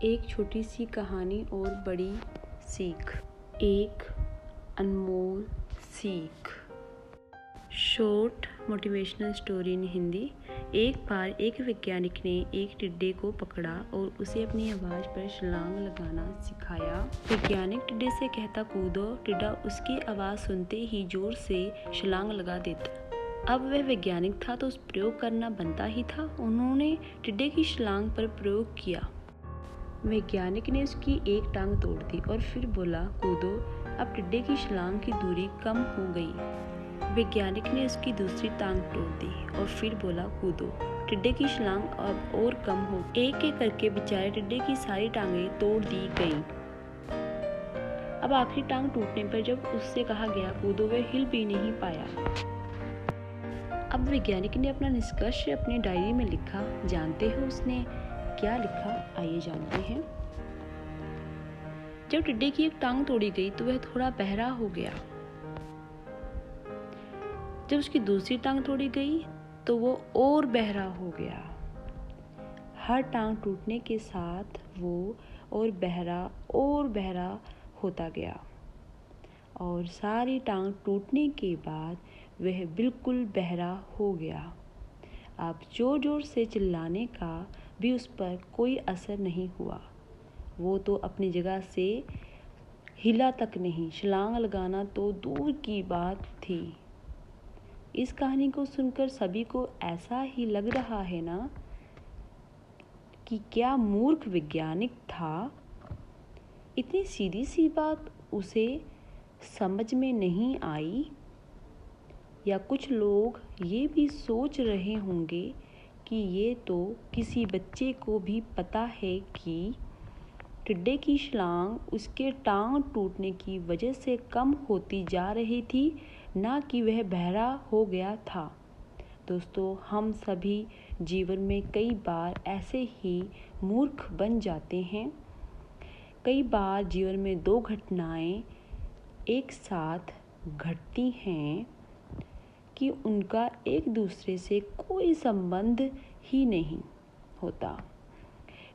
एक छोटी सी कहानी और बड़ी सीख। एक अनमोल सीख। Short motivational story in Hindi. एक बार एक वैज्ञानिक ने एक टिड्डे को पकड़ा और उसे अपनी आवाज़ पर छलांग लगाना सिखाया। वैज्ञानिक टिड्डे से कहता, कूदो। टिड्डा उसकी आवाज़ सुनते ही जोर से छलांग लगा देता। अब वह वैज्ञानिक था तो उस प्रयोग करना बनता ही था। उन्होंने टिड्डे की छलांग पर प्रयोग किया। वैज्ञानिक ने उसकी एक टांग तोड़ दी और फिर बोला, कूदो। अब टिड्डे की छलांग की दूरी कम हो गई। वैज्ञानिक ने उसकी दूसरी टांग तोड़ दी और फिर बोला, कूदो। टिड्डे की छलांग अब और कम हो। एक एक करके बेचारे टिड्डे की सारी टांगें तोड़ दी गई। अब आखिरी टांग टूटने पर जब उससे कहा गया, कूदो, वह हिल भी नहीं पाया। अब वैज्ञानिक ने अपना निष्कर्ष अपनी डायरी में लिखा। जानते हो उसने क्या लिखा? आइए जानते हैं। जब टिड्डे की एक टांग तोड़ी गई तो वह थोड़ा बहरा हो गया। जब उसकी दूसरी टांग तोड़ी गई तो वो और बहरा हो गया। हर टांग टूटने के साथ वो और बहरा होता गया और सारी टांग टूटने के बाद वह बिल्कुल बहरा हो गया। अब जोर जोर से चिल्लाने का भी उस पर कोई असर नहीं हुआ। वो तो अपनी जगह से हिला तक नहीं, छलांग लगाना तो दूर की बात थी। इस कहानी को सुनकर सभी को ऐसा ही लग रहा है ना कि क्या मूर्ख वैज्ञानिक था। इतनी सीधी सी बात उसे समझ में नहीं आई। या कुछ लोग ये भी सोच रहे होंगे कि ये तो किसी बच्चे को भी पता है कि टिड्डे की छलांग उसके टांग टूटने की वजह से कम होती जा रही थी, ना कि वह बहरा हो गया था। दोस्तों, हम सभी जीवन में कई बार ऐसे ही मूर्ख बन जाते हैं। कई बार जीवन में दो घटनाएं एक साथ घटती हैं कि उनका एक दूसरे से कोई संबंध ही नहीं होता।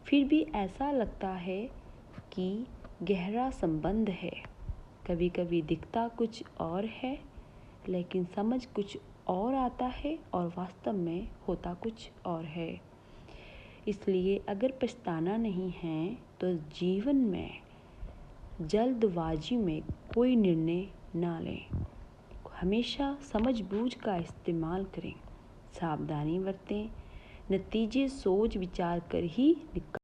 फिर भी ऐसा लगता है कि गहरा संबंध है। कभी कभी दिखता कुछ और है लेकिन समझ कुछ और आता है और वास्तव में होता कुछ और है। इसलिए अगर पछताना नहीं है तो जीवन में जल्दबाजी में कोई निर्णय ना लें। हमेशा समझबूझ का इस्तेमाल करें, सावधानी बरतें, नतीजे सोच विचार कर ही निकालें।